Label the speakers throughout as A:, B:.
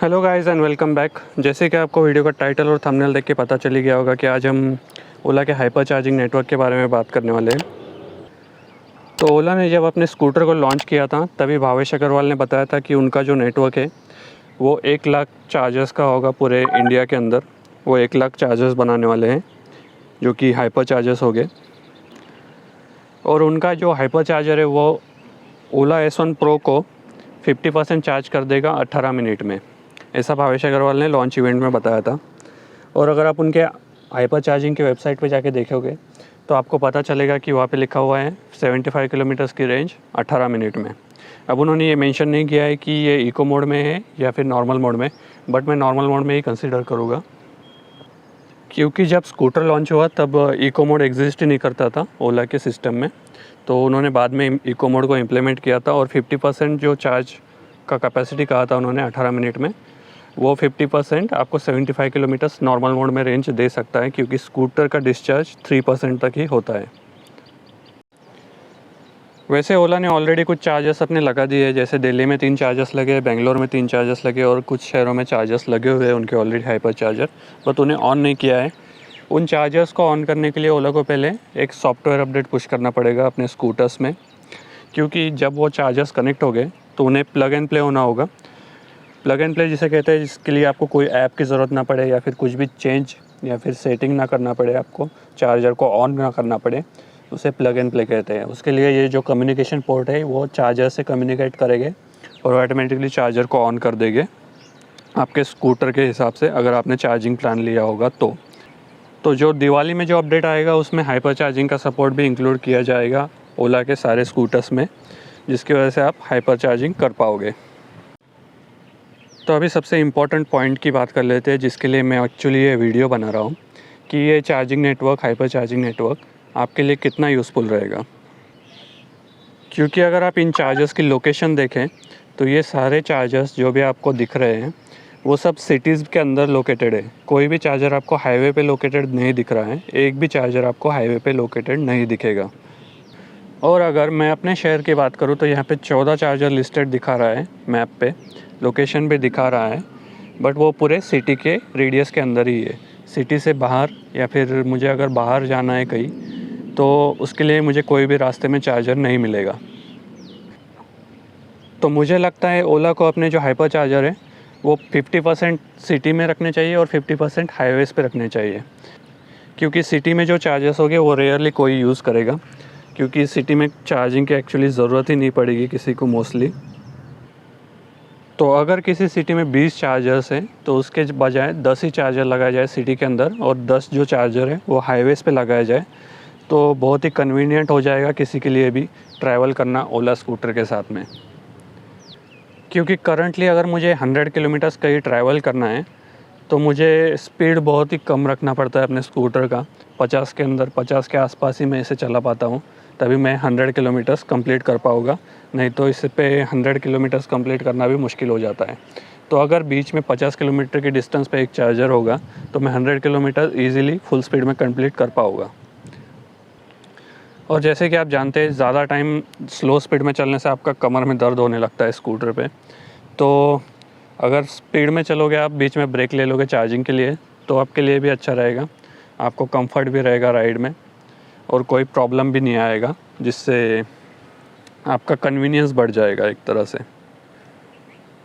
A: Hello guys and welcome back. जैसे कि आपको वीडियो का टाइटल और थंबनेल देख के पता चली गया होगा कि आज हम ओला के हाइपर चार्जिंग नेटवर्क के बारे में बात करने वाले हैं। तो ओला ने जब अपने स्कूटर को लॉन्च किया था तभी भावेश अग्रवाल ने बताया था कि उनका जो नेटवर्क है वो 1 लाख चार्जर्स का होगा पूरे इंडिया के अंदर। वो 1 लाख चार्जर्स बनाने वाले हैं जो कि हाइपर चार्जर्स हो गए। और उनका जो हाइपर चार्जर है वो ओला S1 प्रो को 50% चार्ज कर देगा 18 मिनट में, ऐसा भावेश अग्रवाल ने लॉन्च इवेंट में बताया था। और अगर आप उनके हाइपर चार्जिंग की वेबसाइट पे जाके देखोगे तो आपको पता चलेगा कि वहाँ पे लिखा हुआ है 75 किलोमीटर्स की रेंज 18 मिनट में। अब उन्होंने ये मेंशन नहीं किया है कि ये इको मोड में है या फिर नॉर्मल मोड में, बट मैं नॉर्मल मोड में ही कंसिडर करूँगा, क्योंकि जब स्कूटर लॉन्च हुआ तब इको मोड एग्जिस्ट ही नहीं करता था ओला के सिस्टम में। तो उन्होंने बाद में इको मोड को इम्प्लीमेंट किया था और 50% जो चार्ज का कैपेसिटी कहा था उन्होंने 18 मिनट में, वो 50% आपको 75 किलोमीटर्स नॉर्मल मोड में रेंज दे सकता है, क्योंकि स्कूटर का डिस्चार्ज 3% तक ही होता है। वैसे ओला ने ऑलरेडी कुछ चार्जर्स अपने लगा दिए हैं, जैसे दिल्ली में 3 चार्जर्स लगे, बेंगलोर में 3 चार्जर्स लगे और कुछ शहरों में चार्जर्स लगे हुए हैं उनके ऑलरेडी हाइपर चार्जर, बट उन्हें ऑन नहीं किया है। उन चार्जर्स को ऑन करने के लिए ओला को पहले एक सॉफ्टवेयर अपडेट पुश करना पड़ेगा अपने स्कूटर्स में, क्योंकि जब वो चार्जर्स कनेक्ट हो गए तो उन्हें प्लग एंड प्ले होना होगा। प्लग एंड प्ले जिसे कहते हैं, जिसके लिए आपको कोई ऐप की ज़रूरत ना पड़े या फिर कुछ भी चेंज या फिर सेटिंग ना करना पड़े, आपको चार्जर को ऑन ना करना पड़े, उसे प्लग एंड प्ले कहते हैं। उसके लिए ये जो कम्युनिकेशन पोर्ट है वो चार्जर से कम्युनिकेट करेंगे और ऑटोमेटिकली चार्जर को ऑन कर देंगे आपके स्कूटर के हिसाब से, अगर आपने चार्जिंग प्लान लिया होगा तो जो दिवाली में जो अपडेट आएगा उसमें हाइपर चार्जिंग का सपोर्ट भी इंक्लूड किया जाएगा ओला के सारे स्कूटर्स में, जिसकी वजह से आप हाइपर चार्जिंग कर पाओगे। तो अभी सबसे इम्पॉर्टेंट पॉइंट की बात कर लेते हैं, जिसके लिए मैं एक्चुअली ये वीडियो बना रहा हूँ कि ये charging network, hyper charging network आपके लिए कितना यूज़फुल रहेगा। क्योंकि अगर आप इन चार्जर्स की लोकेशन देखें तो ये सारे चार्जर्स जो भी आपको दिख रहे हैं वो सब सिटीज़ के अंदर लोकेटेड है। कोई भी चार्जर आपको हाईवे पे लोकेटेड नहीं दिख रहा है, एक भी चार्जर आपको हाईवे पे लोकेटेड नहीं दिखेगा। और अगर मैं अपने शहर की बात करूँ तो यहाँ पे 14 चार्जर लिस्टेड दिखा रहा है मैप पे, लोकेशन भी दिखा रहा है, बट वो पूरे सिटी के रेडियस के अंदर ही है। सिटी से बाहर या फिर मुझे अगर बाहर जाना है कहीं तो उसके लिए मुझे कोई भी रास्ते में चार्जर नहीं मिलेगा। तो मुझे लगता है ओला को अपने जो हाइपर चार्जर है वो 50% सिटी में रखने चाहिए और 50% हाईवेज़ पे रखने चाहिए, क्योंकि सिटी में जो चार्जर्स होंगे वो रेयरली कोई यूज़ करेगा, क्योंकि सिटी में चार्जिंग की एक्चुअली ज़रूरत ही नहीं पड़ेगी किसी को मोस्टली। तो अगर किसी सिटी में 20 चार्जर्स हैं तो उसके बजाय 10 ही चार्जर लगाया जाए सिटी के अंदर और 10 जो चार्जर है वो हाईवेज़ पे लगाया जाए, तो बहुत ही कन्वीनियंट हो जाएगा किसी के लिए भी ट्रैवल करना ओला स्कूटर के साथ में। क्योंकि करंटली अगर मुझे 100 किलोमीटर्स कहीं ट्रैवल करना है तो मुझे स्पीड बहुत ही कम रखना पड़ता है अपने स्कूटर का, 50 के अंदर, 50 के आसपास ही मैं इसे चला पाता हूँ, तभी मैं 100 किलोमीटर्स कंप्लीट कर पाऊँगा, नहीं तो इस पे 100 किलोमीटर्स कंप्लीट करना भी मुश्किल हो जाता है। तो अगर बीच में 50 किलोमीटर की डिस्टेंस पे एक चार्जर होगा तो मैं 100 किलोमीटर ईज़िली फुल स्पीड में कंप्लीट कर पाऊँगा। और जैसे कि आप जानते हैं, ज़्यादा टाइम स्लो स्पीड में चलने से आपका कमर में दर्द होने लगता है स्कूटर पे। तो अगर स्पीड में चलोगे, आप बीच में ब्रेक ले लोगे चार्जिंग के लिए, तो आपके लिए भी अच्छा रहेगा, आपको कंफर्ट भी रहेगा राइड में और कोई प्रॉब्लम भी नहीं आएगा, जिससे आपका कन्वीनियंस बढ़ जाएगा एक तरह से।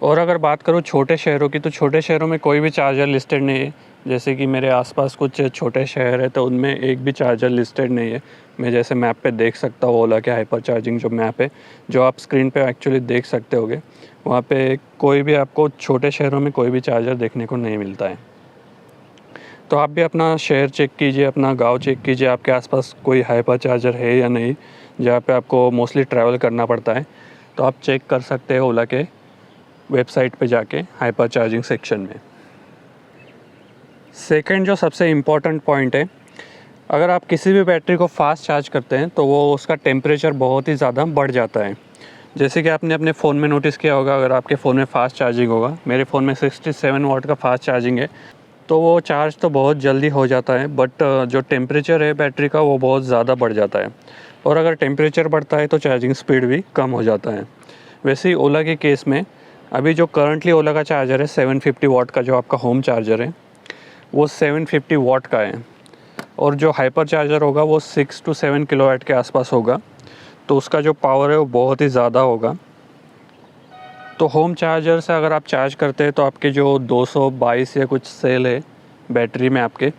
A: और अगर बात करूँ छोटे शहरों की, तो छोटे शहरों में कोई भी चार्जर लिस्टेड नहीं है। जैसे कि मेरे आसपास कुछ छोटे शहर है तो उनमें एक भी चार्जर लिस्टेड नहीं है। मैं जैसे मैप पे देख सकता हूँ, ओला के हाइपर चार्जिंग जो मैप है, जो आप स्क्रीन पे एक्चुअली देख सकते होगे, वहाँ पे कोई भी आपको छोटे शहरों में कोई भी चार्जर देखने को नहीं मिलता है। तो आप भी अपना शहर चेक कीजिए, अपना गांव चेक कीजिए, आपके आसपास कोई हाइपर चार्जर है या नहीं, जहाँ पे आपको मोस्टली ट्रैवल करना पड़ता है। तो आप चेक कर सकते हैं ओला के वेबसाइट पे जाके हाइपर चार्जिंग सेक्शन में। सेकंड जो सबसे इम्पॉर्टेंट पॉइंट है, अगर आप किसी भी बैटरी को फास्ट चार्ज करते हैं तो वो उसका टेम्परेचर बहुत ही ज़्यादा बढ़ जाता है। जैसे कि आपने अपने फ़ोन में नोटिस किया होगा, अगर आपके फ़ोन में फ़ास्ट चार्जिंग होगा, मेरे फ़ोन में 67 वाट का फ़ास्ट चार्जिंग है, तो वो चार्ज तो बहुत जल्दी हो जाता है, बट जो टेम्परेचर है बैटरी का वो बहुत ज़्यादा बढ़ जाता है। और अगर टेम्परेचर बढ़ता है तो चार्जिंग स्पीड भी कम हो जाता है। वैसे ही ओला के केस में अभी जो करंटली ओला का चार्जर है 750 वाट का, जो आपका होम चार्जर है वो 750 वाट का है, और जो हाइपर चार्जर होगा वो 6 to 7 किलोवाट के आसपास होगा। तो उसका जो पावर है वो बहुत ही ज़्यादा होगा। तो होम चार्जर से अगर आप चार्ज करते हैं तो आपके जो 222 या कुछ सेल है बैटरी में आपके,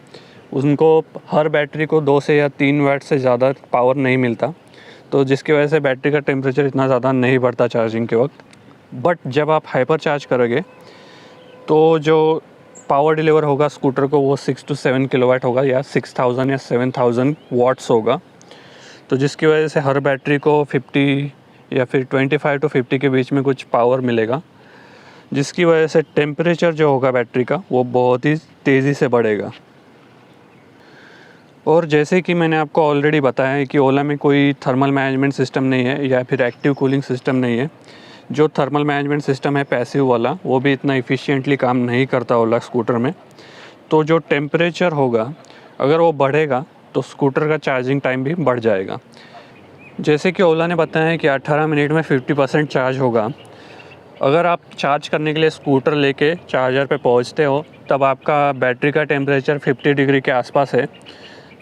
A: उनको हर बैटरी को 2 से या 3 वाट से ज़्यादा पावर नहीं मिलता, तो जिसकी वजह से बैटरी का टेम्परेचर इतना ज़्यादा नहीं बढ़ता चार्जिंग के वक्त। बट जब आप हाइपर चार्ज करोगे तो जो पावर डिलीवर होगा स्कूटर को वो 6 to 7 किलोवाट होगा, या 6000 या 7000 वाट्स होगा। तो जिसकी वजह से हर बैटरी को 50 या फिर 25 to 50 के बीच में कुछ पावर मिलेगा, जिसकी वजह से टेम्परेचर जो होगा बैटरी का वो बहुत ही तेज़ी से बढ़ेगा। और जैसे कि मैंने आपको ऑलरेडी बताया है कि ओला में कोई थर्मल मैनेजमेंट सिस्टम नहीं है या फिर एक्टिव कूलिंग सिस्टम नहीं है। जो थर्मल मैनेजमेंट सिस्टम है पैसिव वाला, वो भी इतना इफ़िशिएंटली काम नहीं करता ओला स्कूटर में। तो जो टेम्परेचर होगा अगर वो बढ़ेगा तो स्कूटर का चार्जिंग टाइम भी बढ़ जाएगा। जैसे कि ओला ने बताया है कि 18 मिनट में 50% चार्ज होगा। अगर आप चार्ज करने के लिए स्कूटर लेके चार्जर पे पहुंचते हो तब आपका बैटरी का टेम्परेचर 50 डिग्री के आसपास है,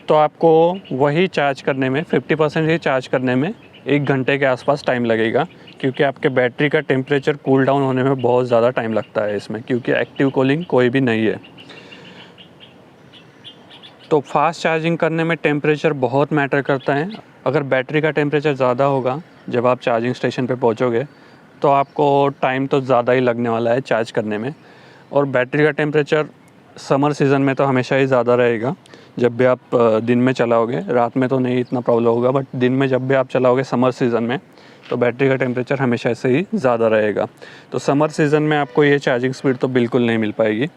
A: तो आपको वही चार्ज करने में 50% ही चार्ज करने में 1 घंटे के आसपास टाइम लगेगा, क्योंकि आपके बैटरी का टेम्परेचर कूल डाउन होने में बहुत ज़्यादा टाइम लगता है इसमें, क्योंकि एक्टिव कूलिंग कोई भी नहीं है। तो फास्ट चार्जिंग करने में टेम्परेचर बहुत मैटर करता है। अगर बैटरी का टेम्परेचर ज़्यादा होगा जब आप चार्जिंग स्टेशन पे पहुंचोगे तो आपको टाइम तो ज़्यादा ही लगने वाला है चार्ज करने में। और बैटरी का टेम्परेचर समर सीज़न में तो हमेशा ही ज़्यादा रहेगा। जब भी आप दिन में चलाओगे, रात में तो नहीं इतना प्रॉब्लम होगा, बट दिन में जब भी आप चलाओगे समर सीज़न में तो बैटरी का टेम्परेचर हमेशा से ही ज़्यादा रहेगा। तो समर सीज़न में आपको ये चार्जिंग स्पीड तो बिल्कुल नहीं मिल पाएगी।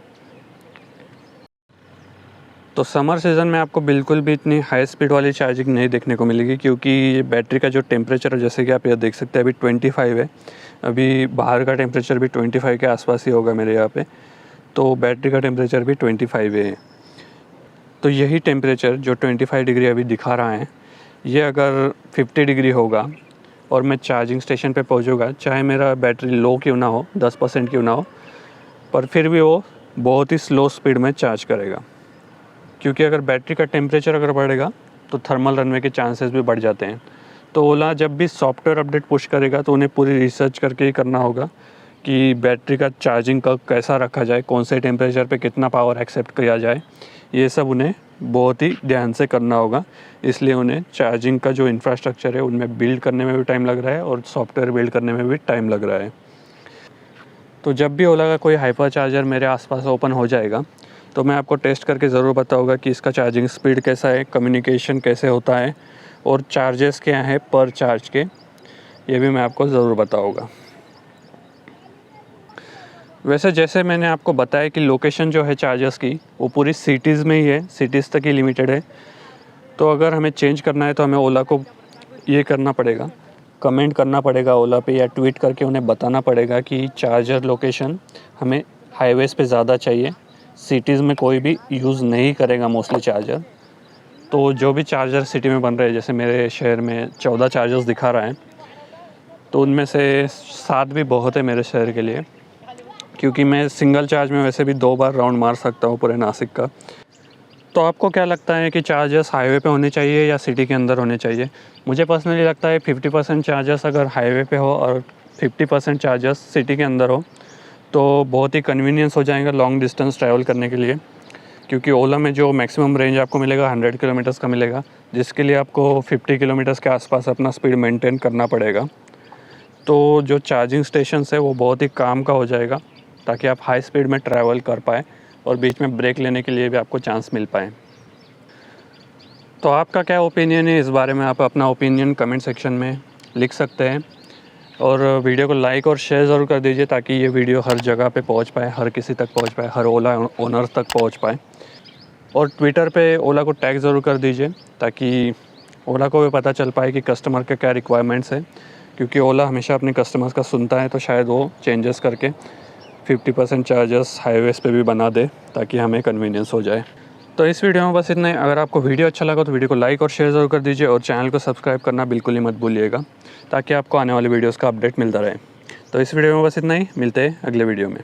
A: तो समर सीज़न में आपको बिल्कुल भी इतनी हाई स्पीड वाली चार्जिंग नहीं देखने को मिलेगी, क्योंकि बैटरी का जो टेम्परेचर है, जैसे कि आप ये देख सकते हैं अभी 25 है। अभी बाहर का टेम्परेचर भी 25 के आसपास ही होगा मेरे यहाँ पे, तो बैटरी का टेम्परेचर भी 25 है। तो यही टेम्परेचर जो 25 डिग्री अभी दिखा रहा है, ये अगर 50 डिग्री होगा और मैं चार्जिंग स्टेशन पे पहुंचूंगा, चाहे मेरा बैटरी लो क्यों ना हो, 10% क्यों ना हो, पर फिर भी वो बहुत ही स्लो स्पीड में चार्ज करेगा। क्योंकि अगर बैटरी का टेम्परेचर अगर बढ़ेगा तो थर्मल रनवे के चांसेस भी बढ़ जाते हैं। तो ओला जब भी सॉफ्टवेयर अपडेट पुश करेगा तो उन्हें पूरी रिसर्च करके ही करना होगा कि बैटरी का चार्जिंग का कैसा रखा जाए, कौन से टेम्परेचर पे कितना पावर एक्सेप्ट किया जाए, ये सब उन्हें बहुत ही ध्यान से करना होगा। इसलिए उन्हें चार्जिंग का जो इंफ्रास्ट्रक्चर है उनमें बिल्ड करने में भी टाइम लग रहा है और सॉफ्टवेयर बिल्ड करने में भी टाइम लग रहा है। तो जब भी ओला का कोई हाइपर चार्जर मेरे आसपास ओपन हो जाएगा तो मैं आपको टेस्ट करके ज़रूर बताऊंगा कि इसका चार्जिंग स्पीड कैसा है, कम्युनिकेशन कैसे होता है और चार्जेस क्या हैं पर चार्ज के, ये भी मैं आपको ज़रूर बताऊंगा। वैसे जैसे मैंने आपको बताया कि लोकेशन जो है चार्जर्स की वो पूरी सिटीज़ में ही है, सिटीज़ तक ही लिमिटेड है। तो अगर हमें चेंज करना है तो हमें ओला को ये करना पड़ेगा, कमेंट करना पड़ेगा ओला पे या ट्वीट करके उन्हें बताना पड़ेगा कि चार्जर लोकेशन हमें हाईवेज़ पे ज़्यादा चाहिए, सिटीज़ में कोई भी यूज़ नहीं करेगा मोस्टली चार्जर। तो जो भी चार्जर सिटी में बन रहे हैं, जैसे मेरे शहर में 14 चार्जर्स दिखा रहा है, तो उनमें से 7 भी बहुत है मेरे शहर के लिए, क्योंकि मैं सिंगल चार्ज में वैसे भी 2 बार राउंड मार सकता हूँ पूरे नासिक का। तो आपको क्या लगता है कि चार्जर्स हाईवे पे होने चाहिए या सिटी के अंदर होने चाहिए? मुझे पर्सनली लगता है 50% चार्जर्स अगर हाईवे पे हो और 50% चार्जर्स सिटी के अंदर हो तो बहुत ही कन्वीनियंस हो जाएगा लॉन्ग डिस्टेंस ट्रैवल करने के लिए। क्योंकि ओला में जो मैक्सिमम रेंज आपको मिलेगा 100 किलोमीटर्स का मिलेगा, जिसके लिए आपको 50 किलोमीटर्स के आसपास अपना स्पीड मेंटेन करना पड़ेगा। तो जो चार्जिंग स्टेशंस है वो बहुत ही काम का हो जाएगा, ताकि आप हाई स्पीड में ट्रैवल कर पाएँ और बीच में ब्रेक लेने के लिए भी आपको चांस मिल पाए। तो आपका क्या ओपिनियन है इस बारे में? आप अपना ओपिनियन कमेंट सेक्शन में लिख सकते हैं और वीडियो को लाइक और शेयर ज़रूर कर दीजिए, ताकि ये वीडियो हर जगह पे पहुंच पाए, हर किसी तक पहुंच पाए, हर ओला ओनर तक पहुंच पाए। और ट्विटर पे ओला को टैग ज़रूर कर दीजिए, ताकि ओला को भी पता चल पाए कि कस्टमर के क्या रिक्वायरमेंट्स है। क्योंकि ओला हमेशा अपने कस्टमर्स का सुनता है, तो शायद वो चेंजेस करके 50% चार्जर्स हाईवेज़ पे भी बना दे, ताकि हमें कन्वीनियंस हो जाए। तो इस वीडियो में बस इतना ही। अगर आपको वीडियो अच्छा लगा तो वीडियो को लाइक और शेयर ज़रूर कर दीजिए और चैनल को सब्सक्राइब करना बिल्कुल ही मत भूलिएगा, ताकि आपको आने वाली वीडियोस का अपडेट मिलता रहे। तो इस वीडियो में बस इतना ही, मिलते हैं अगले वीडियो में।